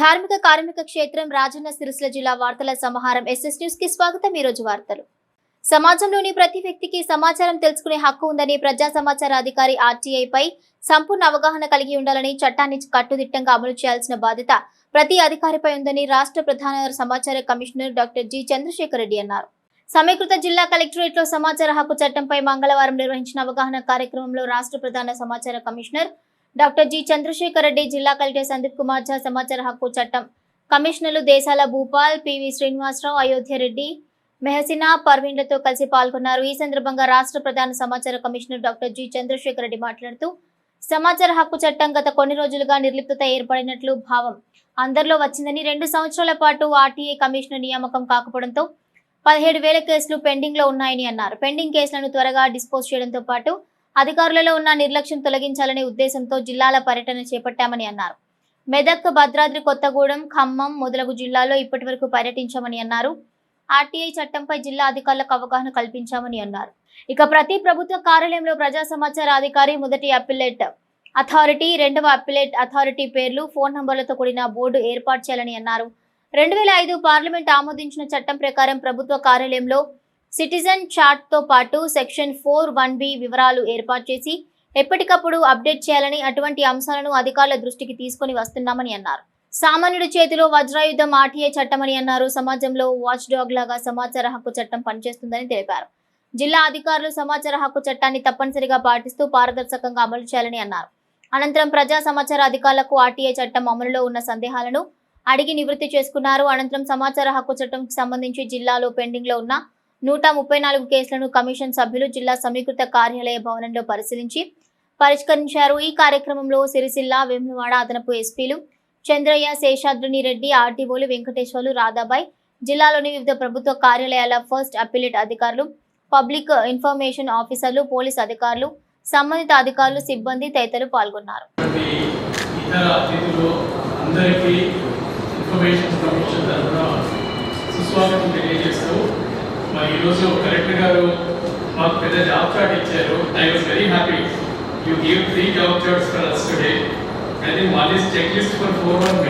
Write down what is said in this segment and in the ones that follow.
ధార్మిక కార్మిక క్షేత్రం రాజన్న సిరిసిల్ల జిల్లా వార్తల సమాహారం ఎస్ఎస్ న్యూస్ కి స్వాగతం. ఈ రోజు వార్తలు. సమాజంలోని ప్రతి వ్యక్తికి సమాచారం తెలుసుకునే హక్కు ఉందని ప్రజా సమాచార అధికారి ఆర్టీఐ పై సంపూర్ణ అవగాహన కలిగి ఉండాలని చట్టాన్ని కట్టుదిట్టంగా అమలు చేయాల్సిన బాధ్యత ప్రతి అధికారిపై ఉందని రాష్ట్ర ప్రధాన సమాచార commissioner doctor G Chandrasekhar Reddy అన్నారు. సమీకృత జిల్లా కలెక్టరేట్ లో సమాచార హక్కు చట్టంపై మంగళవారం నిర్వహించిన అవగాహన కార్యక్రమంలో రాష్ట్ర ప్రధాన సమాచార commissioner doctor G Chandrasekhar Reddy, జిల్లా కలెక్టర్ సందీప్ కుమార్ ఝా, సమాచార హక్కు చట్టం కమిషనర్లు దేశాల భూపాల్, పివి శ్రీనివాసరావు, అయోధ్య రెడ్డి, మెహసినా పర్వీన్లతో కలిసి పాల్గొన్నారు. ఈ సందర్భంగా రాష్ట్ర ప్రధాన సమాచార commissioner doctor G Chandrasekhar Reddy మాట్లాడుతూ, సమాచార హక్కు చట్టం గత కొన్ని రోజులుగా నిర్లిప్తత ఏర్పడినట్లు భావం అందరిలో వచ్చిందని, 2 సంవత్సరాల పాటు ఆర్టీఐ కమిషనర్ నియామకం కాకపోవడంతో 17,000 కేసులు పెండింగ్ లో ఉన్నాయని అన్నారు. పెండింగ్ కేసులను త్వరగా డిస్పోజ్ చేయడంతో పాటు అధికారులలో ఉన్న నిర్లక్ష్యం తొలగించాలనే ఉద్దేశంతో జిల్లాల పర్యటన చేపట్టామని అన్నారు. మెదక్, భద్రాద్రి కొత్తగూడెం, ఖమ్మం మొదలగు జిల్లాల్లో ఇప్పటివరకు పర్యటించామని అన్నారు. ఆర్టీఐ చట్టంపై జిల్లా అధికారులకు అవగాహన కల్పించామని అన్నారు. ఇక ప్రతి ప్రభుత్వ కార్యాలయంలో ప్రజా సమాచార అధికారి, మొదటి అప్పిలేట్ అథారిటీ, 2వ అప్పిలేట్ అథారిటీ పేర్లు, ఫోన్ నంబర్లతో కూడిన బోర్డు ఏర్పాటు చేయాలని అన్నారు. 2005 పార్లమెంట్ ఆమోదించిన చట్టం ప్రకారం ప్రభుత్వ కార్యాలయంలో సిటిజన్ చార్ట్ తో పాటు సెక్షన్ 4(1)B వివరాలు ఏర్పాటు చేసి ఎప్పటికప్పుడు అప్డేట్ చేయాలని, అటువంటి అంశాలను అధికారుల దృష్టికి తీసుకొని వస్తున్నామని అన్నారు. సామాన్యుడి చేతిలో వజ్రాయుధం ఆర్టీఐ చట్టమని అన్నారు. సమాజంలో వాచ్ డాగ్ లాగా సమాచార హక్కు చట్టం పనిచేస్తుందని తెలిపారు. జిల్లా అధికారులు సమాచార హక్కు చట్టాన్ని తప్పనిసరిగా పాటిస్తూ పారదర్శకంగా అమలు చేయాలని అన్నారు. అనంతరం ప్రజా సమాచార అధికారులకు ఆర్టీఐ చట్టం అమలులో ఉన్న సందేహాలను అడిగి నివృత్తి చేసుకున్నారు. అనంతరం సమాచార హక్కు చట్టంకి సంబంధించి జిల్లాలో పెండింగ్ లో ఉన్న 134 కేసులను కమిషన్ సభ్యులు జిల్లా సమీకృత కార్యాలయ భవనంలో పరిష్కరించారు. ఈ కార్యక్రమంలో సిరిసిల్ల, వేములవాడ అదనపు ఎస్పీలు చంద్రయ్య, శేషాద్రిని రెడ్డి, ఆర్టీఓలు వెంకటేశ్వర్లు, రాధాబాయ్, జిల్లాలోని వివిధ ప్రభుత్వ కార్యాలయాల ఫస్ట్ అప్పిలేట్ అధికారులు, పబ్లిక్ ఇన్ఫర్మేషన్ ఆఫీసర్లు, పోలీస్ అధికారులు, సంబంధిత అధికారులు, సిబ్బంది తదితరులు పాల్గొన్నారు. ఈరోజు కలెక్టర్ గారు మాకు పెద్ద జాబ్ చార్ట్ ఇచ్చారు. I was very happy. You give 3 job charts for us today. I think one is checklist for 4(1)B.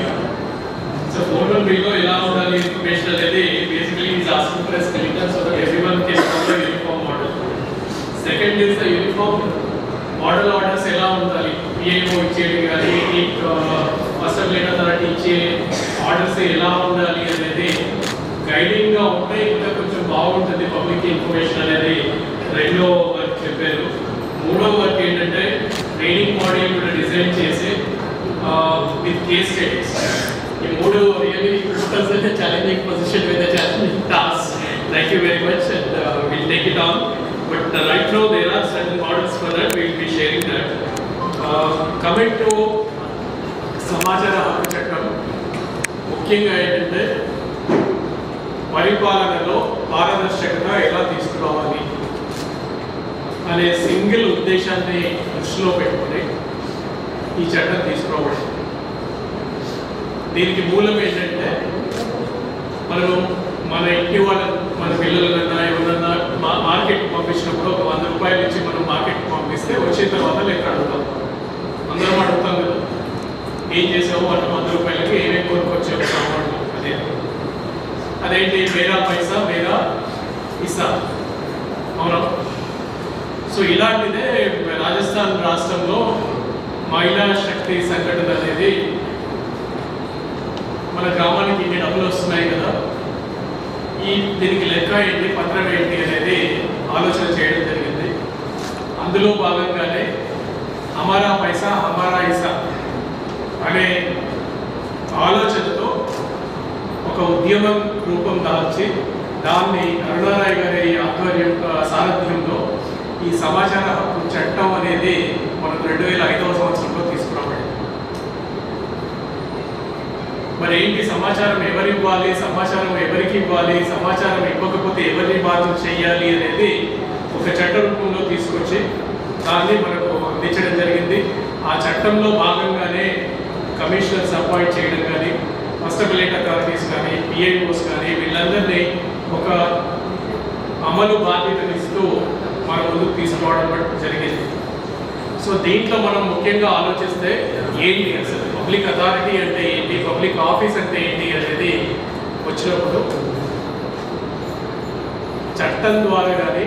So 4(1)Bలో ఎలా ఉండాలి ఇన్ఫర్మేషన్ అనేది basically is asking for a skeleton so that everyone can follow uniform model. Second is the uniform model orders ఎలా ఉండాలి, PIO ఇచ్చేది కానీ assembly authority ఇచ్చే orders ఎలా ఉండాలి అనేది గైడింగ్ గా ఉంటే ఇంకా కొంచెం బాగుంటుంది పబ్లిక్ ఇన్ఫర్మేషన్ అనేది. 2వ వర్క్ చెప్పారు. 3వ వర్క్ ఏంటంటే ట్రైనింగ్ మోడల్ కూడా డిజైన్ చేసి విత్ కేస్ స్టడీస్. ఈ 3 really challenging position with challenging task. Thank you very much and will take it on. But right now there are certain models for that. Will be sharing that. Coming to సమాచార హక్కు చట్టం, ముఖ్యంగా ఏంటంటే పరిపాలనలో పారదర్శకత ఎలా తీసుకురావాలి అనే సింగిల్ ఉద్దేశాన్ని దృష్టిలో పెట్టుకుని ఈ చట్టం తీసుకురావడం. దీనికి మూలం ఏంటంటే మనము మన ఇంటి మన పిల్లలన్నా ఎవరన్నా మార్కెట్కి పంపించినప్పుడు ఒక 100 రూపాయలు ఇచ్చి మనం మార్కెట్కి పంపిస్తే వచ్చిన తర్వాత లెక్క అడుగుతాం. అందరం అడుగుతాం కదా, ఏం చేసావు అంటే 100 రూపాయలకి ఏమేమి కొనుక్కొచ్చావు సామాన్లు. అదేంటి మేరా పైసా మేరా ఇసా, అవునా? సో ఇలాంటిదే రాజస్థాన్ రాష్ట్రంలో మహిళా శక్తి సంఘటన అనేది మన గ్రామానికి ఇన్ని డబ్బులు వస్తున్నాయి కదా, దీనికి లెక్క ఏంటి, పత్రం ఏంటి అనేది ఆలోచన చేయడం జరిగింది. అందులో భాగంగానే హమారా పైసా హమారా ఇసా అనే ఆలోచనతో ఒక ఉద్యమం రూపం దాల్చి దాన్ని అరుణారాయ్ గారి ఆధ్వర్యం సారథ్యంలో ఈ సమాచార హక్కు చట్టం అనేది మనకు 2005వ సంవత్సరంలో తీసుకురాబడింది. మరి ఏంటి సమాచారం ఎవరు ఇవ్వాలి, సమాచారం ఎవరికి ఇవ్వాలి, సమాచారం ఇవ్వకపోతే ఎవరిని బాధ్యత చేయాలి అనేది ఒక చట్ట రూపంలో తీసుకొచ్చి దాన్ని మనకు అందించడం జరిగింది. ఆ చట్టంలో భాగంగానే కమిషనర్స్ అపాయింట్ చేయడం కానీ, ఫస్ట్ అప్పిలేట్ అథారిటీస్ కానీ, పిఐఓస్ కానీ వీళ్ళందరినీ ఒక అమలు బాధ్యతనిస్తూ మన ముందుకు తీసుకోవడం జరిగింది. సో దీంట్లో మనం ముఖ్యంగా ఆలోచిస్తే ఏంటి అసలు పబ్లిక్ అథారిటీ అంటే ఏంటి, పబ్లిక్ ఆఫీస్ అంటే ఏంటి అనేది వచ్చినప్పుడు చట్టం ద్వారా కానీ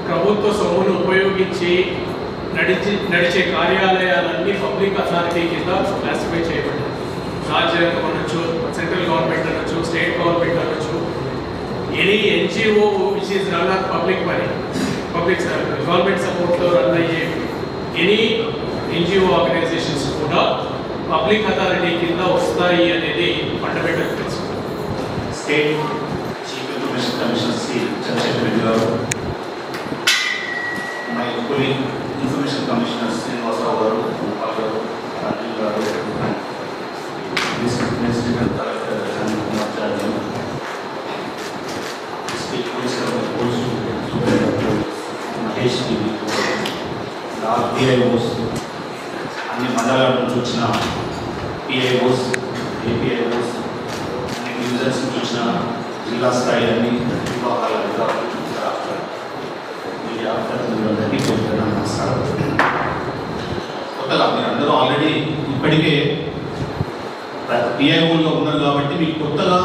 ప్రభుత్వ సొమ్మును ఉపయోగించి నడిచే కార్యాలయాలన్నీ పబ్లిక్ అథారిటీ కింద క్లాసిఫై చేయబడ్డాయి. రాజ్యాంగం అనొచ్చు, సెంట్రల్ గవర్నమెంట్ అనొచ్చు, స్టేట్ గవర్నమెంట్ అనొచ్చు, any NGO which is run on public money, public government సపోర్ట్తో రన్ అయ్యే ఎనీ ఎన్జిఓ ఆర్గనైజేషన్స్ కూడా పబ్లిక్ అథారిటీ కింద వస్తాయి అనేది fundamental principle. State chief information commissioner Shri Chandrashekar Reddy గారు, my colleague information commissioner Srinivasarao గారు, గోపాల్ గారు, రాజీవ్ గారు, డిస్ట్రిక్ట్ కలెక్టర్ అనిల్ కుమార్ చార్జీ, డిస్ట్రిక్ట్ పోలీస్ మహేష్ టీవీ, పిఐఓస్, అన్ని మండలాల నుంచి వచ్చిన పిఐఓస్, ఏపీఐఓస్, అన్ని డివిజన్స్ నుంచి వచ్చిన జిల్లా స్థాయి అన్ని విభాగాల అధికారులు, మీడియా ప్రతినిధులందరికీ కోరుతున్న నమస్కారం. కొత్తగా మీరు అందరూ ఆల్రెడీ ఇప్పటికే పిఐఓలో ఉన్నారు కాబట్టి మీకు కొత్తగా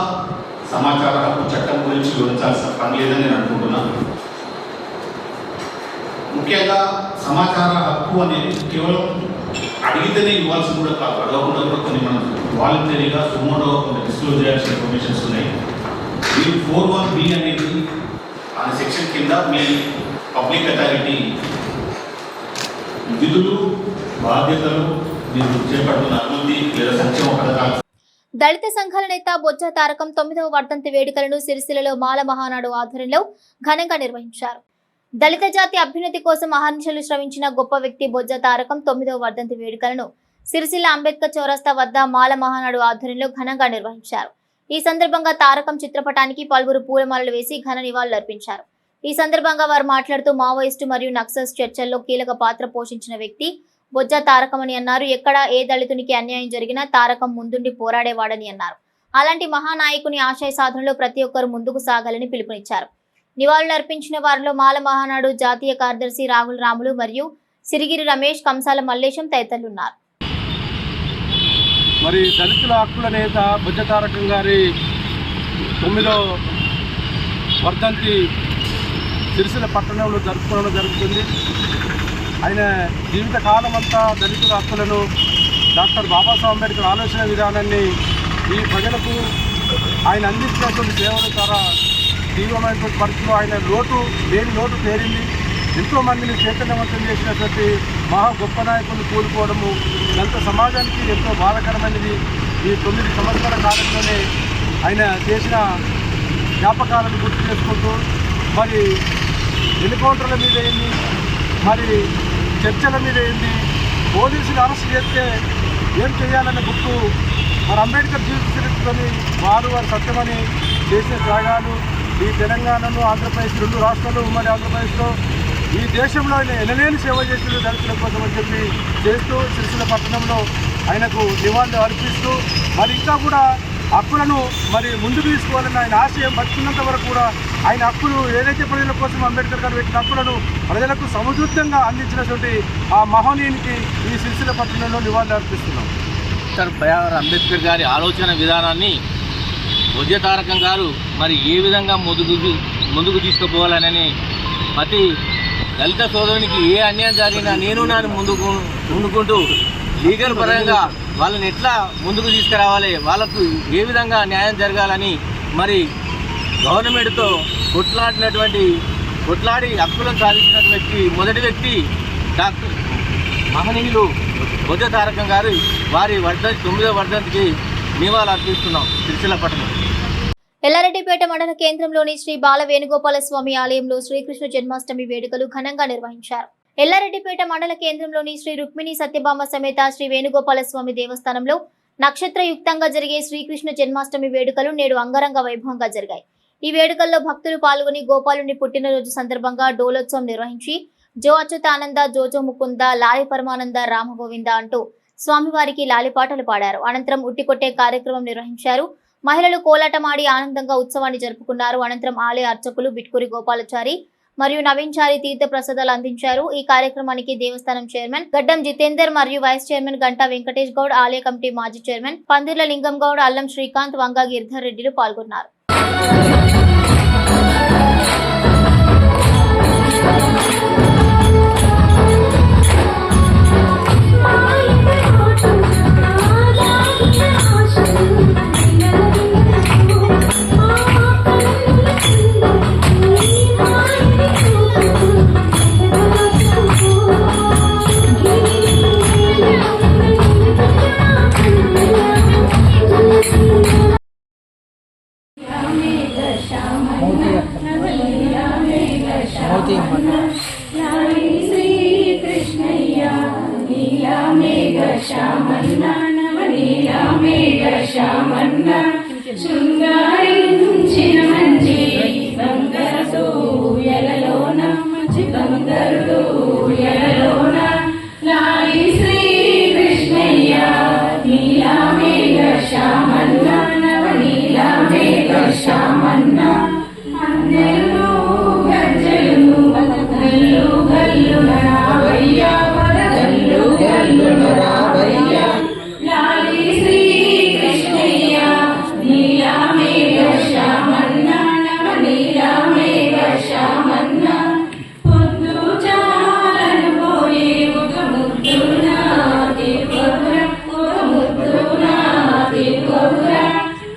సమాచార హక్కు చట్టం గురించి వివరించాల్సిన పని లేదని నేను అనుకుంటున్నాను. ముఖ్యంగా సమాచార హక్కు అనేది కేవలం అడిగితేనే ఇవ్వాల్సి కూడా కాదు, అడగకుండా కూడా కొన్ని మనం వాలంటరీగా సుమోటో కొన్ని డిస్క్లోజ్ చేయాల్సిన ఇన్ఫర్మేషన్స్ ఉన్నాయి. మీరు 41B అనేది ఆ సెక్షన్ కింద మీ పబ్లిక్ అథారిటీ విధులు, బాధ్యతలు, మీరు చేపడుతున్న అభివృద్ధి లేదా సంక్షేమ పథకాలు. దళిత సంఘాల నేత బొజ్జ తారకం 9వ వర్ధంతి వేడుకలను సిరిసిల్లలో మాల మహానాడు ఆధ్వర్యంలో ఘనంగా నిర్వహించారు. దళిత జాతి అభ్యున్నతి కోసం అహర్నిశలు శ్రమించిన గొప్ప వ్యక్తి బొజ్జ తారకం 9వ వర్ధంతి వేడుకలను సిరిసిల్ల అంబేద్కర్ చౌరస్తా వద్ద మాల మహానాడు ఆధ్వర్యంలో ఘనంగా నిర్వహించారు. ఈ సందర్భంగా తారకం చిత్రపటానికి పలువురు పూలమాలలు వేసి ఘన నివాళులర్పించారు. ఈ సందర్భంగా వారు మాట్లాడుతూ మావోయిస్టు మరియు నక్సల్స్ చర్చల్లో కీలక పాత్ర పోషించిన వ్యక్తి బొజ్జ తారకం అని అన్నారు. ఎక్కడ ఏ దళితునికి అన్యాయం జరిగినా తారకం ముందుండి పోరాడేవాడని అన్నారు. అలాంటి మహానాయకుని ఆశయ సాధనలో ప్రతి ఒక్కరూ ముందుకు సాగాలని పిలుపునిచ్చారు. నివాళులు అర్పించిన వారిలో మాల మహానాడు జాతీయ కార్యదర్శి రాహుల్ రాములు మరియు సిరిగిరి రమేష్, కంసాల మల్లేశం తదితరులున్నారు. మరి దళితుల హక్కుల నేత బొజ్జ తారకం గారి 9వ వర్ధంతి సిరిసిల్ల పట్టణంలో జరుపుకోవడం జరుగుతుంది. ఆయన జీవితకాలం అంతా దళితుల హక్కులను, డాక్టర్ బాబాసాహెబ్ అంబేద్కర్ ఆలోచన విధానాన్ని ఈ ప్రజలకు ఆయన అందించినటువంటి సేవల ద్వారా తీవ్రమైనటువంటి పరిస్థితులు ఆయన లేని లోటు తేరింది. ఎంతోమందిని చైతన్యవంతం చేసినటువంటి మహా గొప్ప నాయకులు కోల్పోవడము దళిత సమాజానికి ఎంతో బాధాకరమైనది. ఈ 9 సంవత్సరాల కాలంలోనే ఆయన చేసిన జ్ఞాపకాలను గుర్తు చేసుకుంటూ మరి ఎన్కౌంటర్ల మీద ఏంది, మరి చర్చల మీద ఏంది, పోలీసులు అరెస్ట్ చేస్తే ఏం చేయాలనే గుర్తు మరి అంబేద్కర్ జీవిత చరిత్రని వారి సత్యమని చేసిన త్యాగాలు ఈ తెలంగాణలో, ఆంధ్రప్రదేశ్ 2 రాష్ట్రాలు, ఉమ్మడి ఆంధ్రప్రదేశ్లో ఈ దేశంలో ఆయన ఎనలేని సేవ చేసిన దళితుల కోసం అని చెప్పి చేస్తూ సిరిసిల్ల పట్టణంలో ఆయనకు నివాళులు అర్పిస్తూ మరి ఇంకా కూడా హక్కులను మరి ముందుకు తీసుకోవాలని ఆయన ఆశయం బతుకున్నంత వరకు కూడా ఆయన హక్కులు ఏదైతే ప్రజల కోసం అంబేద్కర్ గారు పెట్టిన హక్కులను ప్రజలకు సముచితంగా అందించినటువంటి ఆ మహనీయునికి ఈ సిరిసిల్ల పట్టణంలో నివాళులు అర్పిస్తున్నాం. డాక్టర్ అంబేద్కర్ గారి ఆలోచన విధానాన్ని బొజ్జ తారకం గారు మరి ఏ విధంగా ముందుకు తీసుకుపోవాలని ప్రతి దళిత సోదరునికి ఏ అన్యాయం జరిగినా నేను ముందుకుంటూ లీగల్ పరంగా వాళ్ళని ఎట్లా ముందుకు తీసుకురావాలి, వాళ్ళకు ఏ విధంగా న్యాయం జరగాలని మరి గవర్నమెంట్తో కొట్లాడి హక్కులను సాధించినటువంటి మొదటి వ్యక్తి డాక్టర్ మహనీయులు బొజ్జ తారకం గారు. వారి 9వ వర్ధంతికి నివాళులు అర్పిస్తున్నాం సిరిసిల్ల పట్టణం. ఎల్లారెడ్డిపేట మండల కేంద్రంలోని శ్రీ బాల వేణుగోపాల స్వామి ఆలయంలో శ్రీకృష్ణ జన్మాష్టమి వేడుకలు ఘనంగా నిర్వహించారు. ఎల్లారెడ్డిపేట మండల కేంద్రంలోని శ్రీ రుక్మిణి సత్యభామ సమేత శ్రీ వేణుగోపాల స్వామి దేవస్థానంలో నక్షత్రయుక్తంగా జరిగే శ్రీకృష్ణ జన్మాష్టమి వేడుకలు నేడు అంగరంగ వైభవంగా జరిగాయి. ఈ వేడుకల్లో భక్తులు పాల్గొని గోపాలుని పుట్టినరోజు సందర్భంగా డోలోత్సవం నిర్వహించి జో అచ్యుతానంద, జోజో ముకుంద, లాలి పరమానంద, రామగోవింద అంటూ స్వామివారికి లాలిపాటలు పాడారు. అనంతరం ఉట్టికొట్టే కార్యక్రమం నిర్వహించారు. మహిళలు కోలాటమాడి ఆనందంగా ఉత్సవాన్ని జరుపుకున్నారు. అనంతరం ఆలయ అర్చకులు బిట్కూరి గోపాలచారి మరియు నవీన్చారి తీర్థ ప్రసాదాలు అందించారు. ఈ కార్యక్రమానికి దేవస్థానం చైర్మన్ గడ్డం జితేందర్ మరియు వైస్ చైర్మన్ గంటా వెంకటేష్ గౌడ్, ఆలయ కమిటీ మాజీ చైర్మన్ పందిర్ల లింగం గౌడ్, అల్లం శ్రీకాంత్, వంగా గిరిధర్ రెడ్డిలు పాల్గొన్నారు. శృంగారించిన మంచి బంగారు ఎలలోన మంచి బంగారు ఎలలోన లాలి శ్రీ కృష్ణయ్య నీలా మేఘ శ్యామన్న నవనీల మేఘ శ్యామన్న అందెలు గజ్జలు గల్లు గల్లు రావయ్య గల్లు గల్లు రావయ్య లాలి శ్రీ కృష్ణయ్య నీలా మేఘ శ్యామన్న నవనీల మేఘ శ్యామన్న పొద్దు చాలను పోయే ఒక ముద్దు నాది గౌర ఒక ముద్దు నాది గౌర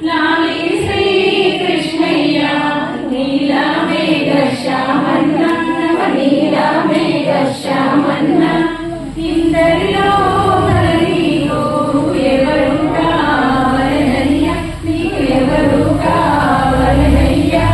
లాలి శ్రీ కృష్ణయ్య నీలా మేఘ శ్యామన్న నవనీల మేఘ శ్యామన్న ఇందరిలో నీకు ఎవరు కావాలనయ్యా నీకు ఎవరు కావాలనయ్యా.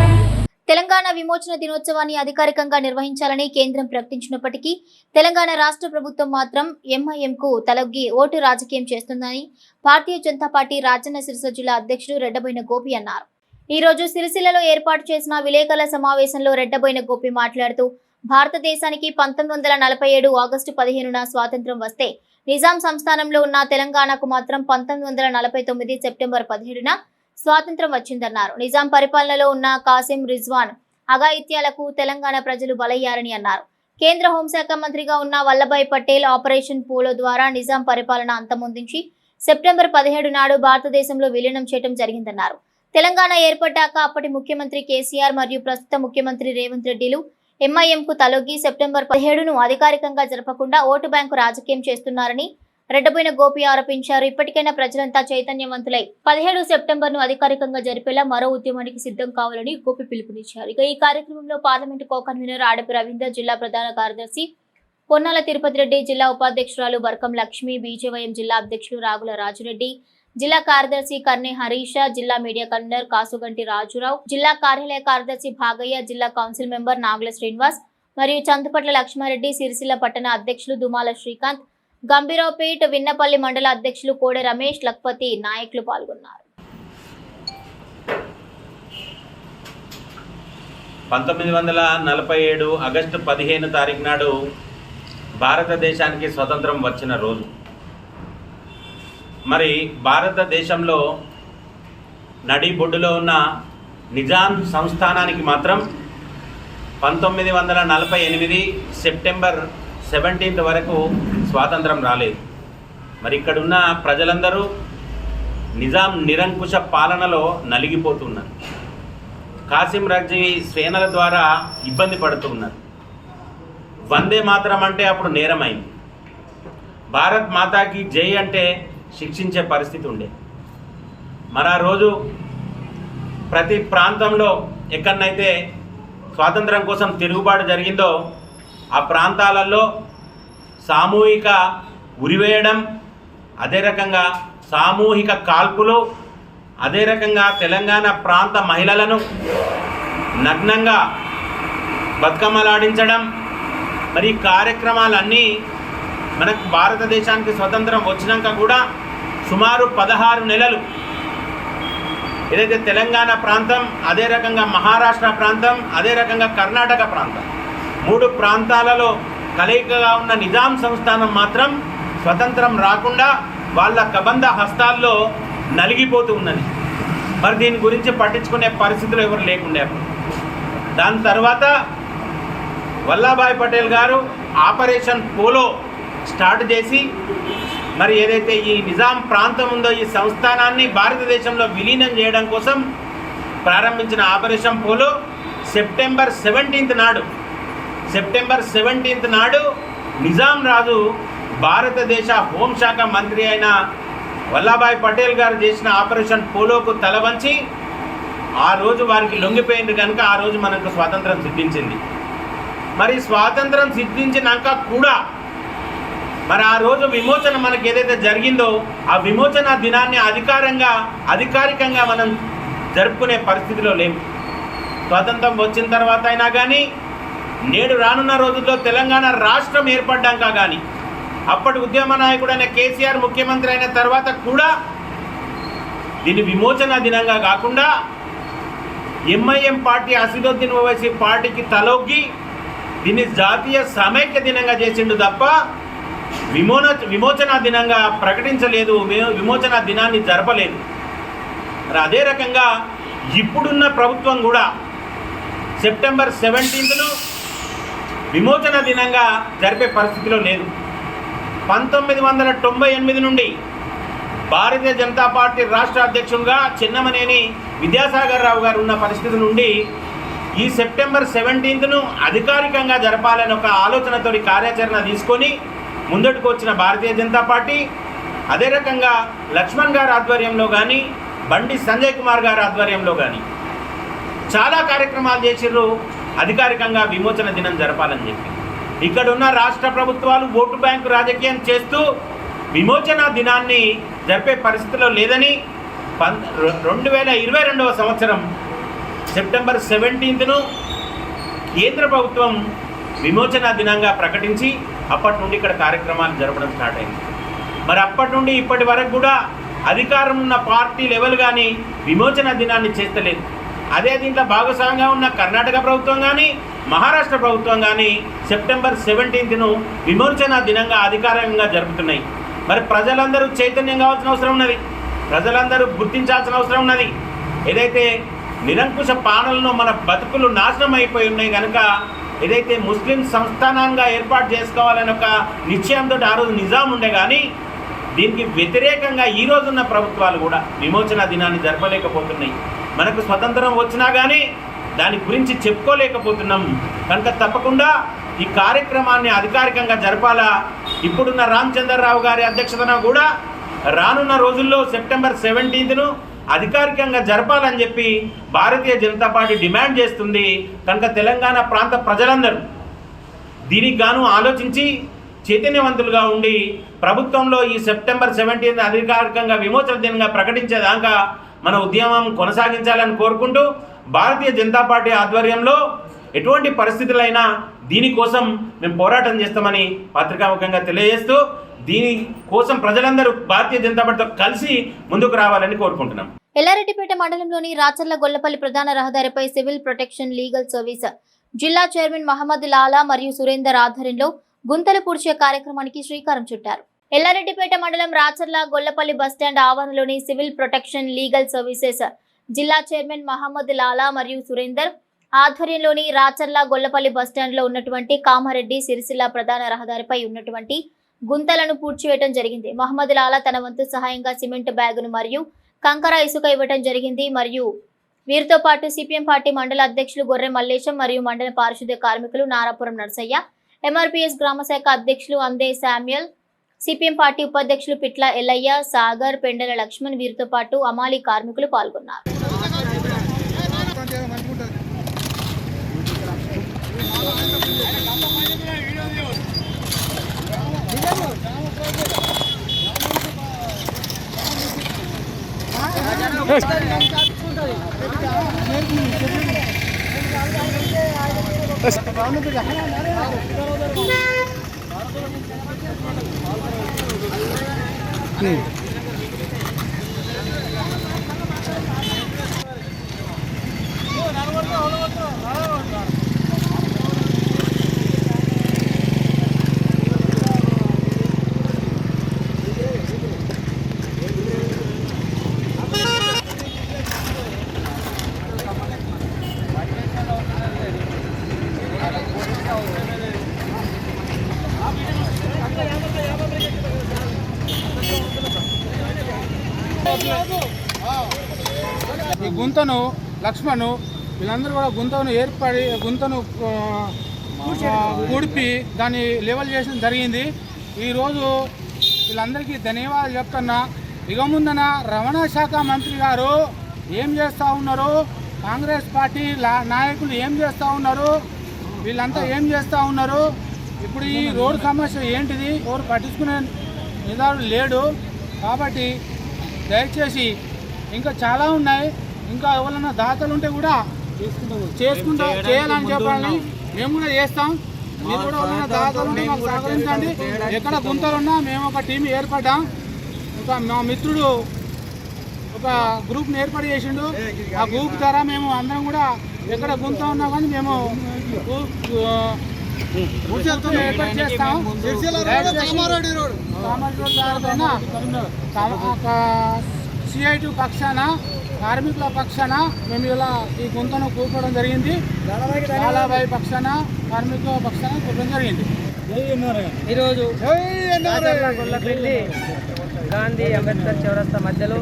తెలంగాణ విమోచన దినోత్సవాన్ని అధికారికంగా నిర్వహించాలని కేంద్రం ప్రకటించినప్పటికీ తెలంగాణ రాష్ట్ర ప్రభుత్వం మాత్రం ఎంఐఎంకు తలొగ్గి ఓటు రాజకీయం చేస్తుందని భారతీయ జనతా పార్టీ రాజన్న సిరిసిల్ల జిల్లా అధ్యక్షుడు రెడ్డబోయిన గోపి అన్నారు. ఈ రోజు సిరిసిల్లలో ఏర్పాటు చేసిన విలేకరుల సమావేశంలో రెడ్డబోయిన గోపి మాట్లాడుతూ భారతదేశానికి 1947 ఆగస్టు 15న స్వాతంత్ర్యం వస్తే నిజాం సంస్థానంలో ఉన్న తెలంగాణకు మాత్రం 1949 సెప్టెంబర్ 17న స్వాతంత్ర్యం వచ్చిందన్నారు. నిజాం పరిపాలనలో ఉన్న కాసిం రిజ్వాన్ అఘాయిత్యాలకు తెలంగాణ ప్రజలు బలయ్యారని అన్నారు. కేంద్ర హోంశాఖ మంత్రిగా ఉన్న వల్లభాయ్ పటేల్ ఆపరేషన్ పోలో ద్వారా నిజాం పరిపాలన అంతమొందించి సెప్టెంబర్ 17 నాడు భారతదేశంలో విలీనం చేయడం జరిగిందన్నారు. తెలంగాణ ఏర్పడ్డాక అప్పటి ముఖ్యమంత్రి కేసీఆర్ మరియు ప్రస్తుత ముఖ్యమంత్రి రేవంత్ రెడ్డిలు ఎంఐఎంకు తలొగ్గి సెప్టెంబర్ 17ను అధికారికంగా జరపకుండా ఓటు బ్యాంకు రాజకీయం చేస్తున్నారని రెడ్డబోయిన గోపి ఆరోపించారు. ఇప్పటికైనా ప్రజలంతా చైతన్యవంతులై 17 సెప్టెంబర్ను అధికారికంగా జరిపేలా మరో ఉద్యమానికి సిద్ధం కావాలని గోపి పిలుపునిచ్చారు. ఇక ఈ కార్యక్రమంలో పార్లమెంటు కో కన్వీనర్ ఆడపి రవీందర్, జిల్లా ప్రధాన కార్యదర్శి పొన్నాల తిరుపతి రెడ్డి, జిల్లా ఉపాధ్యక్షురాలు బర్కం లక్ష్మి, బీజేవైఎం జిల్లా అధ్యక్షులు రాగుల రాజురెడ్డి, జిల్లా కార్యదర్శి కర్ణే హరీష, జిల్లా మీడియా కన్వీనర్ కాసుగంటి రాజురావు, జిల్లా కార్యాలయ కార్యదర్శి భాగయ్య, జిల్లా కౌన్సిల్ మెంబర్ నాగుల శ్రీనివాస్ మరియు చందుపట్ల లక్ష్మారెడ్డి, సిరిసిల్ల పట్టణ అధ్యక్షులు దుమాల శ్రీకాంత్, గంభీరావుపేట్, విన్నపల్లి మండల అధ్యక్షులు కోడె రమేష్, లక్పతి నాయకులు పాల్గొన్నారు. 1947 ఆగస్టు 15 తారీఖు నాడు భారతదేశానికి స్వతంత్రం వచ్చిన రోజు. మరి భారతదేశంలో నడిబొడ్డులో ఉన్న నిజాం సంస్థానానికి మాత్రం 1948 సెప్టెంబర్ 17 వరకు స్వాతంత్రం రాలేదు. మరి ఇక్కడున్న ప్రజలందరూ నిజాం నిరంకుశ పాలనలో నలిగిపోతున్నారు. కాసిం రజ్వీ సేనల ద్వారా ఇబ్బంది పడుతున్నారు. వందే మాతరం అంటే అప్పుడు నేరమైంది. భారత్ మాతాకి జై అంటే శిక్షించే పరిస్థితి ఉండే. మరి ఆ రోజు ప్రతి ప్రాంతంలో ఎక్కడనైతే స్వాతంత్రం కోసం తిరుగుబాటు జరిగిందో ఆ ప్రాంతాలలో సామూహిక ఉరివేయడం, అదే రకంగా సామూహిక కాల్పులు, అదే రకంగా తెలంగాణ ప్రాంత మహిళలను నగ్నంగా బతుకమ్మలాడించడం, మరి కార్యక్రమాలన్నీ మనకు భారతదేశానికి స్వతంత్రం వచ్చినాక కూడా సుమారు 16 నెలలు ఏదైతే తెలంగాణ ప్రాంతం, అదే రకంగా మహారాష్ట్ర ప్రాంతం, అదే రకంగా కర్ణాటక ప్రాంతం, 3 ప్రాంతాలలో కలయికగా ఉన్న నిజాం సంస్థానం మాత్రం స్వతంత్రం రాకుండా వాళ్ళ కబంధ హస్తాల్లో నలిగిపోతూ ఉన్నది. మరి దీని గురించి పట్టించుకునే పరిస్థితులు ఎవరు లేకుండే. దాని తర్వాత వల్లభాయ్ పటేల్ గారు ఆపరేషన్ పోలో స్టార్ట్ చేసి మరి ఏదైతే ఈ నిజాం ప్రాంతం ఉందో ఈ సంస్థానాన్ని భారతదేశంలో విలీనం చేయడం కోసం ప్రారంభించిన ఆపరేషన్ పోలో సెప్టెంబర్ 17th నాడు నిజాం రాజు భారతదేశ హోంశాఖ మంత్రి అయిన వల్లభాయ్ పటేల్ గారు చేసిన ఆపరేషన్ పోలోకు తల వంచి ఆ రోజు వారికి లొంగిపోయింది కనుక ఆ రోజు మనకు స్వాతంత్రం సిద్ధించింది. మరి స్వాతంత్రం సిద్ధించినాక కూడా మరి ఆ రోజు విమోచన మనకి ఏదైతే జరిగిందో ఆ విమోచన దినాన్ని అధికారికంగా మనం జరుపుకునే పరిస్థితిలో లేము. స్వాతంత్రం వచ్చిన తర్వాత అయినా కానీ నేడు రానున్న రోజుల్లో తెలంగాణ రాష్ట్రం ఏర్పడ్డాక కానీ అప్పటి ఉద్యమ నాయకుడైన కేసీఆర్ ముఖ్యమంత్రి అయిన తర్వాత కూడా దీన్ని విమోచన దినంగా కాకుండా ఎంఐఎం పార్టీ అసదుద్దీన్ ఓవైసీ పార్టీకి తలొగ్గి దీన్ని జాతీయ సమైక్య దినంగా చేసిండు తప్ప విమోచన దినంగా ప్రకటించలేదు, విమోచన దినాన్ని జరపలేదు. మరి అదే రకంగా ఇప్పుడున్న ప్రభుత్వం కూడా సెప్టెంబర్ 17ను విమోచన దినంగా జరిపే పరిస్థితిలో లేదు. 1998 నుండి భారతీయ జనతా పార్టీ రాష్ట్ర అధ్యక్షుడిగా చెన్నమనేని విద్యాసాగర్ రావు గారు ఉన్న పరిస్థితి నుండి ఈ సెప్టెంబర్ 17ను అధికారికంగా జరపాలని ఒక ఆలోచనతోటి కార్యాచరణ తీసుకొని ముందడుకు వచ్చిన భారతీయ జనతా పార్టీ అదే రకంగా లక్ష్మణ్ గారి ఆధ్వర్యంలో కానీ బండి సంజయ్ కుమార్ గారి ఆధ్వర్యంలో కానీ చాలా కార్యక్రమాలు చేసిర్రు అధికారికంగా విమోచన దినం జరపాలని చెప్పి. ఇక్కడున్న రాష్ట్ర ప్రభుత్వాలు ఓటు బ్యాంకు రాజకీయం చేస్తూ విమోచన దినాన్ని జరిపే పరిస్థితిలో లేదని 2022వ సంవత్సరం సెప్టెంబర్ 17ను కేంద్ర ప్రభుత్వం విమోచన దినంగా ప్రకటించి అప్పటి నుండి ఇక్కడ కార్యక్రమాలు జరపడం స్టార్ట్ అయింది. మరి అప్పటి నుండి ఇప్పటి వరకు కూడా అధికారం ఉన్న పార్టీ లెవెల్ కానీ విమోచన దినాన్ని చేస్తలేదు. అదే దీంట్లో భాగస్వామ్యంగా ఉన్న కర్ణాటక ప్రభుత్వం కానీ మహారాష్ట్ర ప్రభుత్వం కానీ సెప్టెంబర్ 17ను విమోచన దినంగా అధికారికంగా జరుపుతున్నాయి. మరి ప్రజలందరూ చైతన్యం కావాల్సిన అవసరం ఉన్నది, ప్రజలందరూ గుర్తించాల్సిన అవసరం ఉన్నది. ఏదైతే నిరంకుశ పాలనలో మన బతుకులు నాశనం అయిపోయి ఉన్నాయి కనుక ఏదైతే ముస్లిం సంస్థానంగా ఏర్పాటు చేసుకోవాలని ఒక నిశ్చయంతో ఆ రోజు నిజాం ఉండే కానీ దీనికి వ్యతిరేకంగా ఈ రోజున్న ప్రభుత్వాలు కూడా విమోచన దినాన్ని జరపలేకపోతున్నాయి. మనకు స్వతంత్రం వచ్చినా కానీ దాని గురించి చెప్పుకోలేకపోతున్నాం కనుక తప్పకుండా ఈ కార్యక్రమాన్ని అధికారికంగా జరపాలా. ఇప్పుడున్న రామచంద్రరావు గారి అధ్యక్షతన కూడా రానున్న రోజుల్లో సెప్టెంబర్ 17ను అధికారికంగా జరపాలని చెప్పి భారతీయ జనతా పార్టీ డిమాండ్ చేస్తుంది. కనుక తెలంగాణ ప్రాంత ప్రజలందరూ దీనికి గాను ఆలోచించి చైతన్యవంతులుగా ఉండి ప్రభుత్వంలో ఈ సెప్టెంబర్ 17 అధికారికంగా విమోచన దినంగా ప్రకటించేదాకా మన ఉద్యమం కొనసాగించాలని కోరుకుంటూ భారతీయ జనతా పార్టీ ఆధ్వర్యంలో ఎటువంటి పరిస్థితులైనా దీనికోసం మేము పోరాటం చేస్తామని పత్రికాముఖంగా తెలియజేస్తూ దీనికోసం ప్రజలందరూ భారతీయ జనతా పార్టీతో కలిసి ముందుకు రావాలని కోరుకుంటున్నాం. ఎల్లారెడ్డిపేట మండలంలోని రాచర్ల గొల్లపల్లి ప్రధాన రహదారిపై సివిల్ ప్రొటెక్షన్ లీగల్ సర్వీస్ జిల్లా చైర్మన్ మహమ్మద్ లాలా మరియు సురేందర్ ఆధ్వర్యంలో గుంతలు పూడ్చే కార్యక్రమానికి శ్రీకారం చుట్టారు. ఎల్లారెడ్డిపేట మండలం రాచర్ల గొల్లపల్లి బస్టాండ్ ఆవరణలోని సివిల్ ప్రొటెక్షన్ లీగల్ సర్వీసెస్ జిల్లా చైర్మన్ మహమ్మద్ లాలా మరియు సురేందర్ ఆధ్వర్యంలోని రాచర్ల గొల్లపల్లి బస్టాండ్ లో ఉన్నటువంటి కామారెడ్డి సిరిసిల్ల ప్రధాన రహదారిపై ఉన్నటువంటి గుంతలను పూడ్చివేయడం జరిగింది. మహమ్మద్ లాలా తన వంతు సహాయంగా సిమెంట్ బ్యాగును మరియు కంకర ఇసుక ఇవ్వడం జరిగింది. మరియు వీరితో పాటు సిపిఎం పార్టీ మండల అధ్యక్షులు గొర్రె మల్లేశం మరియు మండల పారిశుద్ధ్య కార్మికులు నారాపురం నర్సయ్య, ఎంఆర్పీఎస్ గ్రామ శాఖ అధ్యక్షులు అందే శామ్యుయల్, సిపిఎం పార్టీ ఉపాధ్యక్షులు పిట్ల ఎల్లయ్య, సాగర్, పెండల లక్ష్మణ్ వీరితో పాటు అమాలి కార్మికులు పాల్గొన్నారు. గుంతను లక్ష్మణు వీళ్ళందరూ కూడా గుంతను కూడిపి దాన్ని లెవెల్ చేయడం జరిగింది. ఈరోజు వీళ్ళందరికీ ధన్యవాదాలు చెప్తున్నా. ఇక ముందన రవాణా శాఖ మంత్రి గారు ఏం చేస్తూ ఉన్నారు, కాంగ్రెస్ పార్టీ నాయకులు ఏం చేస్తూ ఉన్నారు, వీళ్ళంతా ఏం చేస్తూ ఉన్నారు, ఇప్పుడు ఈ రోడ్డు సమస్య ఏంటిది ఎవరు పట్టించుకునే నిదానం లేడు. కాబట్టి దయచేసి ఇంకా చాలా ఉన్నాయి, ఇంకా ఎవరైనా దాతలు ఉంటే కూడా చేయాలని చెప్పాలని మేము కూడా చేస్తాం. మీరు కూడా ఎవరైనా దాతలు ఉంటే మాకు సహకరించండి. ఎక్కడ గుంతలున్నా మేము ఒక టీం ఏర్పడ్డాం. ఒక మా మిత్రుడు ఒక గ్రూప్ని ఏర్పాటు చేసిండు. ఆ గ్రూప్ ద్వారా మేము అందరం కూడా ఎక్కడ గుంత ఉన్నా కానీ మేము ఏర్పాటు చేస్తాం. CI2 పక్షాన కార్మికుల పక్షాన మేము ఇలా ఈ గుంతను కూర్చోవడం జరిగింది. లాలాబాయి పక్షాన కార్మికుల పక్షాన కూర్చోవడం జరిగింది. ఈరోజు గొల్లపల్లి గాంధీ అంబేద్కర్ చౌరస్తా మధ్యలో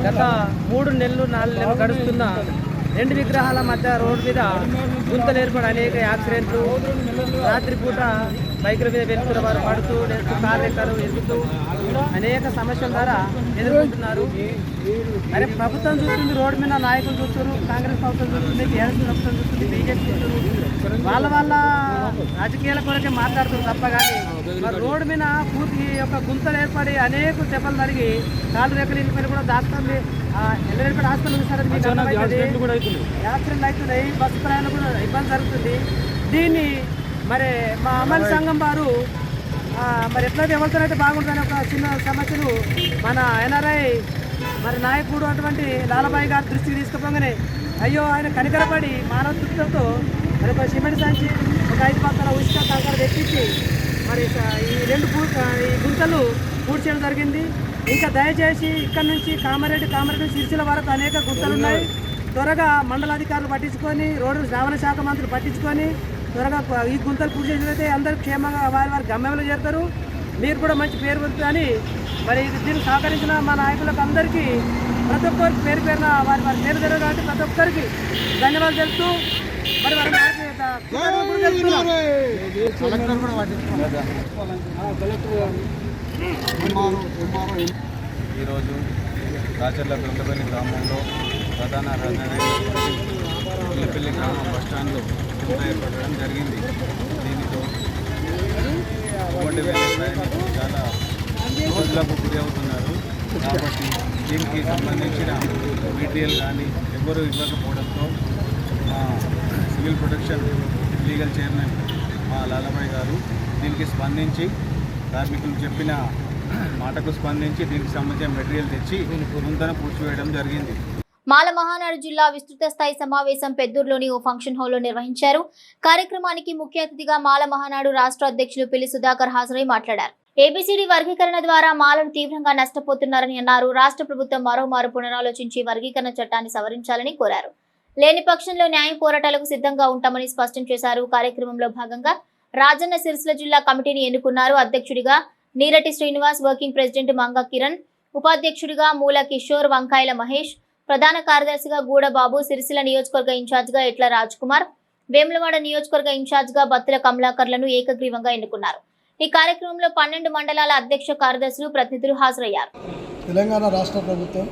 గత 3 నెలలు 4 నెలలు గడుస్తున్న 2 విగ్రహాల మధ్య రోడ్డు మీద గుంతలు ఏర్పడి అనేక యాక్సిడెంట్లు, రాత్రిపూట బైకుల మీద వెళ్తున్న వారు పడుతూ కార్యకర్తలు ఎదుగుతూ అనేక సమస్యల ద్వారా ఎదుర్కొంటున్నారు. మరి ప్రభుత్వం చూస్తుంది, రోడ్డు మీద నాయకులు చూస్తున్నారు, కాంగ్రెస్ ప్రభుత్వం చూస్తుంది, టీఆర్ఎస్ ప్రభుత్వం చూస్తుంది, బీజేపీ చూస్తున్నారు. వాళ్ళ రాజకీయాల కొరకే మాట్లాడుతున్నారు తప్ప కానీ మరి రోడ్డు మీద పూర్తి యొక్క గుంతలు ఏర్పడి అనేక దెబ్బలు జరిగి కాళ్ళు రేఖలు ఇంటి కూడా దాస్తుంది. ఎల్లరేపటి హాస్పిటల్ చూసారని మీకు అర్థమవుతుంది. యాక్సిడెంట్లు అవుతున్నాయి, బస్సు ప్రయాణం కూడా ఇబ్బంది జరుగుతుంది. దీన్ని మరి మా అమలు సంఘం వారు మరి ఎట్లయితే ఎవరితోనైతే బాగుంటుందని ఒక చిన్న సమస్యను మన NRI మరి నాయకుడు అటువంటి లాలబాయి గారి దృష్టికి తీసుకుపోగానే అయ్యో ఆయన కనికరపడి మానవ దృష్టితో మరి ఒక సిమెంట్ సంచి, ఒక 5 పక్కల ఉష్క కంకర తెప్పించి మరి ఈ 2 ఈ గుంతలు పూడ్చేయడం జరిగింది. ఇంకా దయచేసి ఇక్కడ నుంచి కామారెడ్డి సిరిసిల్ల వరకు అనేక గుంతలు ఉన్నాయి. త్వరగా మండలాధికారులు పట్టించుకొని, రోడ్డు రవాణా శాఖ మంత్రులు పట్టించుకొని త్వరగా ఈ గుంతలు పూర్తి చేసినట్లయితే అందరూ క్షేమంగా వారి గమ్యంలో చేరుతారు. మీరు కూడా మంచి పేరు పొందుతుందని మరి దీన్ని సహకరించిన మా నాయకులకు అందరికీ ప్రతి ఒక్కరికి పేరున వారి పేరు తెలియదు కాబట్టి ప్రతి ఒక్కరికి ధన్యవాదాలు తెలుపుతూ మరి వారి ఈరోజు రాచర్ల గొల్లపల్లి గ్రామంలో ప్రధాన రహదారి గ్రామం బస్టాండ్లో గుంత ఏర్పడడం జరిగింది. దీనితో ప్రయాణికులు చాలా ఇబ్బందులకు గురి అవుతున్నారు. కాబట్టి దీనికి సంబంధించిన మెటీరియల్ కానీ ఎవరు ఇవ్వకపోవడంతో మా సివిల్ ప్రొటెక్షన్ లీగల్ చైర్మన్ మా లాలబాయ్ గారు దీనికి స్పందించి కార్మికులు చెప్పిన మాటకు స్పందించి దీనికి సంబంధించిన మెటీరియల్ తెచ్చి గుంతను పూడ్చివేయడం జరిగింది. మాల మహానాడు జిల్లా విస్తృత స్థాయి సమావేశం పెద్దూరులోని ఓ ఫంక్షన్ హాల్లో నిర్వహించారు. కార్యక్రమానికి ముఖ్య అతిథిగా మాల మహానాడు రాష్ట్ర అధ్యక్షులు పిల్లి సుధాకర్ హాజరై మాట్లాడారు. ఏబిసిడి వర్గీకరణ ద్వారా మాలలు తీవ్రంగా నష్టపోతున్నారని అన్నారు. రాష్ట్ర ప్రభుత్వం మరోమారు పునరాలోచించి వర్గీకరణ చట్టాన్ని సవరించాలని కోరారు. లేని పక్షంలో న్యాయ పోరాటాలకు సిద్ధంగా ఉంటామని స్పష్టం చేశారు. కార్యక్రమంలో భాగంగా రాజన్న సిరిసిల్ల జిల్లా కమిటీని ఎన్నుకున్నారు. అధ్యక్షుడిగా నీరటి శ్రీనివాస్, వర్కింగ్ ప్రెసిడెంట్ మంగ కిరణ్, ఉపాధ్యక్షుడిగా మూల కిషోర్, వంకాయల మహేష్, ప్రధాన కార్యదర్శిగా గూడబాబు, సిరిసిల్ల నియోజకవర్గ ఇన్ఛార్జిగా ఎట్ల రాజ్ కుమార్, వేములవాడ నియోజకవర్గ ఇన్ఛార్జిగా బత్తుల కమలాకర్లను ఏకగ్రీవంగా ఎన్నుకున్నారు. ఈ కార్యక్రమంలో 12 మండలాల అధ్యక్ష కార్యదర్శులు, ప్రతినిధులు హాజరయ్యారు. తెలంగాణ రాష్ట్ర ప్రభుత్వం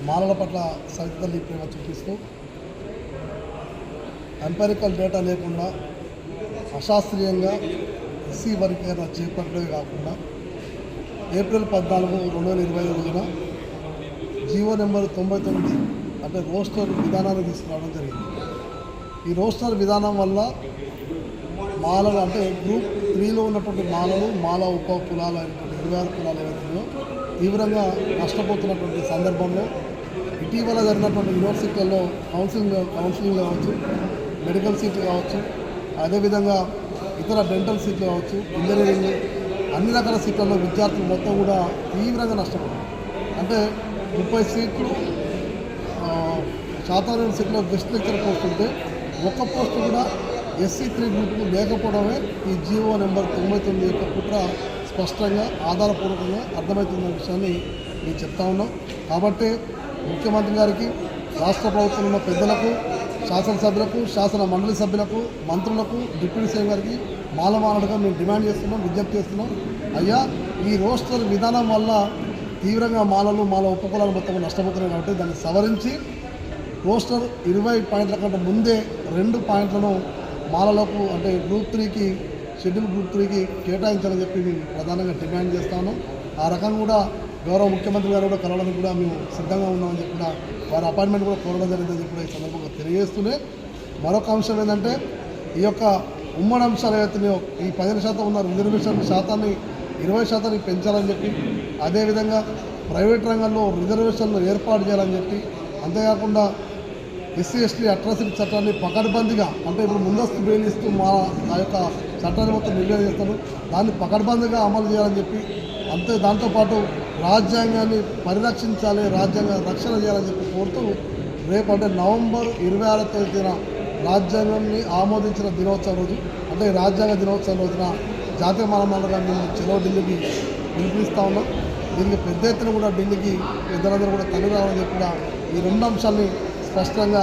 మాలల పట్ల సరితల్లి ప్రేమ చూపిస్తూ ఎంపరికల్ డేటా లేకుండా అశాస్త్రీయంగా ఎస్సీ వర్గీకరణ చేపట్టడమే కాకుండా ఏప్రిల్ 14, 2020 రోజున జీవో నెంబర్ 99 అంటే రోస్టర్ విధానాన్ని తీసుకురావడం జరిగింది. ఈ రోస్టర్ విధానం వల్ల మాలలు అంటే గ్రూప్ 3లో ఉన్నటువంటి మాలలు, మాల ఉప కులాలు అయినటువంటి 26 కులాలు ఏవైతున్నాయో తీవ్రంగా నష్టపోతున్నటువంటి సందర్భంలో ఇటీవల జరిగినటువంటి యూనివర్సిటీల్లో కౌన్సిలింగ్ కావచ్చు, మెడికల్ సీట్లు కావచ్చు, అదేవిధంగా ఇతర డెంటల్ సీట్లు కావచ్చు, ఇంజనీరింగ్ అన్ని రకాల సీట్లలో విద్యార్థులు మొత్తం కూడా తీవ్రంగా నష్టపోతారు. అంటే 30 సీట్లు శాతం సీట్లో గెస్ట్ లెక్చర్ పోస్ట్ ఉంటే ఒక్క పోస్టు కూడా SC3 గ్రూప్కు లేకపోవడమే ఈ జీవో నెంబర్ 99 యొక్క కుట్ర స్పష్టంగా ఆధారపూర్వకంగా అర్థమవుతున్న విషయాన్ని మేము చెప్తా ఉన్నాం. కాబట్టి ముఖ్యమంత్రి గారికి, రాష్ట్ర ప్రభుత్వంలో ఉన్న పెద్దలకు, శాసనసభ్యులకు, శాసన మండలి సభ్యులకు, మంత్రులకు, డిప్యూటీ సీఎం గారికి మాలమాలడుగా మేము డిమాండ్ చేస్తున్నాం, విజ్ఞప్తి చేస్తున్నాం. అయ్యా, ఈ రోస్టర్ విధానం వల్ల తీవ్రంగా మాలలు, మాల ఉపకులాలు మొత్తం నష్టపోతున్నాయి కాబట్టి దాన్ని సవరించి రోస్టర్ 20 పాయింట్ల కంటే ముందే 2 పాయింట్లను మాలలకు అంటే గ్రూప్ 3కి, షెడ్యూల్ గ్రూప్ 3కి కేటాయించాలని చెప్పి మేము ప్రధానంగా డిమాండ్ చేస్తాను. ఆ రకంగా కూడా గౌరవ ముఖ్యమంత్రి గారు కూడా కలవడానికి కూడా మేము సిద్ధంగా ఉన్నామని చెప్పి కూడా వారి అపాయింట్మెంట్ కూడా కోరడం జరిగిందని చెప్పి ఈ సందర్భంగా తెలియజేస్తూనే మరొక అంశం ఏంటంటే ఈ యొక్క ఉమ్మడి అంశాలు ఏవైతున్నాయో ఈ 15% ఉన్న రిజర్వేషన్ శాతాన్ని 20% పెంచాలని చెప్పి, అదేవిధంగా ప్రైవేట్ రంగంలో రిజర్వేషన్లు ఏర్పాటు చేయాలని చెప్పి, అంతేకాకుండా ఎస్సీ ఎస్టీ అట్రాసిటీ చట్టాన్ని పకడ్బందీగా అంటే ఇప్పుడు ముందస్తు బెయిల్ ఇస్తూ ఆ యొక్క చట్టాన్ని మొత్తం నిర్ణయం చేస్తారు, దాన్ని పకడ్బందీగా అమలు చేయాలని చెప్పి, దాంతోపాటు రాజ్యాంగాన్ని పరిరక్షించాలి, రాజ్యాంగ రక్షణ చేయాలని చెప్పి కోరుతూ రేపు అంటే నవంబర్ 26వ తేదీన రాజ్యాంగాన్ని ఆమోదించిన దినోత్సవం రోజు అంటే రాజ్యాంగ దినోత్సవం రోజున జాతీయ మానవాళిగా మేము చెలో ఢిల్లీకి పిలుపునిస్తూ ఉన్నాం. దీనికి పెద్ద ఎత్తున కూడా ఢిల్లీకి పెద్దలందరూ కూడా తల్లి రావాలని చెప్పి కూడా ఈ 2 అంశాలని స్పష్టంగా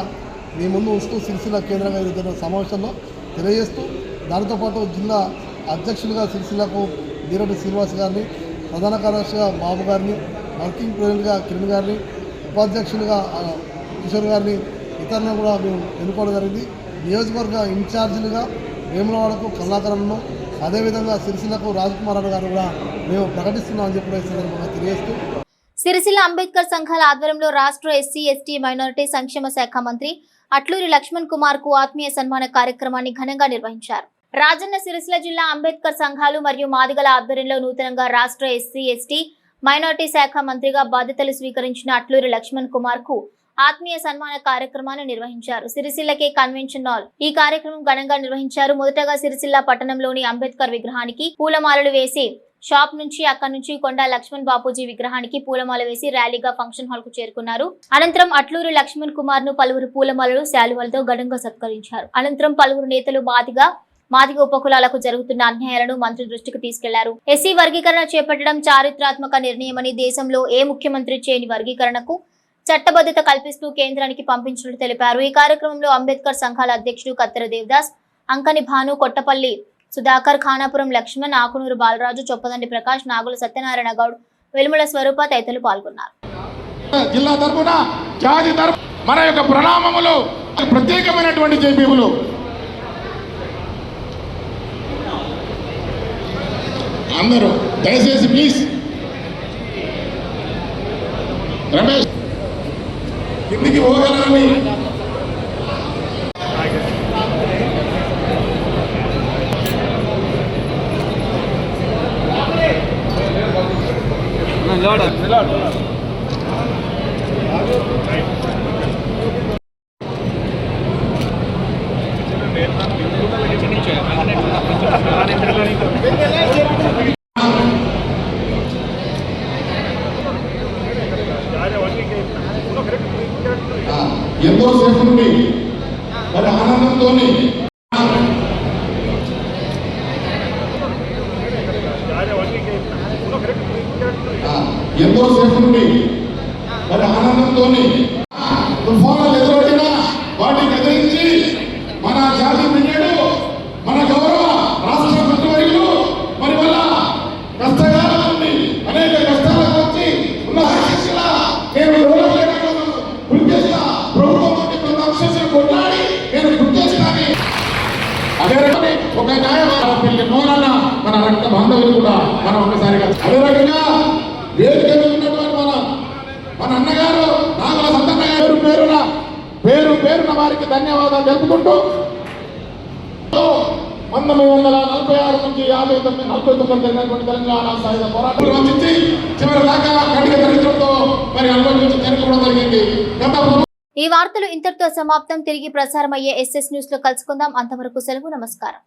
మీ ముందు ఉంచుతూ సిరిసిల్ల కేంద్రంగా జరుగుతున్న సమావేశంలో తెలియజేస్తూ, దానితోపాటు జిల్లా అధ్యక్షులుగా సిరిసిల్లకు వీరెడ్డి శ్రీనివాస్ గారిని, ప్రధాన కార్యదర్శిగా బాబు గారిని, వర్కింగ్ ప్రెసిడెంట్గా కిరణ్ గారిని, ఉపాధ్యక్షులుగా కిషోర్ గారిని, ఇతరులను కూడా మేము ఎన్నుకోవడం జరిగింది. నియోజకవర్గ ఇన్ఛార్జీలుగా వేములవాడకు కమలాకరణను, అదేవిధంగా సిరిసిల్లకు రాజ్కుమార్ గారు కూడా మేము ప్రకటిస్తున్నామని చెప్పి ఈ సందర్భంగా తెలియజేస్తూ, సిరిసిల్ల అంబేద్కర్ సంఘాల ఆధ్వర్యంలో రాష్ట్ర ఎస్సీ ఎస్టీ మైనారిటీ సంక్షేమ శాఖ మంత్రి అట్లూరి లక్ష్మణ్ కుమార్ కు ఆత్మీయ సన్మాన కార్యక్రమాన్ని ఘనంగా నిర్వహించారు. రాజన్న సిరిసిల్ల జిల్లా అంబేద్కర్ సంఘాలు మరియు మాదిగల ఆధ్వర్యంలో నూతనంగా రాష్ట్ర ఎస్సీ ఎస్టీ మైనారిటీ శాఖ మంత్రిగా బాధ్యతలు స్వీకరించిన అట్లూరి లక్ష్మణ్ కుమార్ కు ఆత్మీయ సన్మాన కార్యక్రమాన్ని నిర్వహించారు. సిరిసిల్లకే కన్వెన్షన్ హాల్ ఈ కార్యక్రమం ఘనంగా నిర్వహించారు. మొదటగా సిరిసిల్ల పట్టణంలోని అంబేద్కర్ విగ్రహానికి పూలమాలలు వేసి షాప్ నుంచి అక్కడి నుంచి కొండా లక్ష్మణ్ బాపూజీ విగ్రహానికి పూలమాల వేసి ర్యాలీగా ఫంక్షన్ హాల్ కు చేరుకున్నారు. అనంతరం అట్లూరి లక్ష్మణ్ కుమార్ ను పలువురు పూలమాలలు, శాలువలతో ఘనంగా సత్కరించారు. అనంతరం పలువురు నేతలు మాదిగ ఉపకులాలకు జరుగుతున్న అన్యాయాలను మంత్రి దృష్టికి తీసుకెళ్లారు. ఎస్సీ వర్గీకరణ చేపట్టడం చారిత్రాత్మక నిర్ణయమని, దేశంలో ఏ ముఖ్యమంత్రి చేయని వర్గీకరణకు చట్టబద్ధత కల్పిస్తూ కేంద్రానికి పంపించినట్టు తెలిపారు. ఈ కార్యక్రమంలో అంబేద్కర్ సంఘాల అధ్యక్షుడు కత్తెర దేవదాస్, అంకని భాను, కొట్టపల్లి సుధాకర్, ఖానాపురం లక్ష్మణ్, ఆకునూరు బాలరాజు, చొప్పదండి ప్రకాష్, నాగుల సత్యనారాయణ గౌడ్, వెలుముల స్వరూప తదితరులు పాల్గొన్నారు. జిల్లా తరపున జాతి తరపు మన యొక్క ప్రణామములు, ప్రత్యేకమైనటువంటి జైబీములు. అందరూ దయచేసి ప్లీజ్ రమేష్ కిందికి పోగలని ఎంతో సేపు నుండి మరి ఆనందంతో తుఫానులు ఎదురొట్టినా వాటిని ఎదిరించి మన జాతి బిడ్డలు, మన గౌరవ రాష్ట్ర మంత్రివర్యులు మరి వల్ల కష్టకాలం నుండి అనేక కష్టాలకు వచ్చి ఉన్న నేను గుర్తు చేసిన ప్రభుత్వం నుండి కొంత అంశాన్ని కొట్లాడి నేను గుర్తు చేసినాను. అదే రకంగా ఒక న్యాయవాది నోనన్న మన రక్త బాంధవులు కూడా మనం ఒకసారి అదే రకంగా వేదిక ఉన్నటువంటి మన అన్నగారు నాగుల సత్తన్న గారు పేరున వారికి ధన్యవాదాలు తెలుపుకుంటూ 1946 నుంచి 49 జరిగినటువంటి తెలంగాణ సాయుధ పోరాటం రచించి చివరి దాకా కఠిన చరిత్రతో మరి అనుభవించి జరగడం జరిగింది. ఈ వార్తలు ఇంతటితో సమాప్తం. తిరిగి ప్రసారమయ్యే SS న్యూస్ లో కలుసుకుందాం. అంతవరకు సెలవు. నమస్కారం.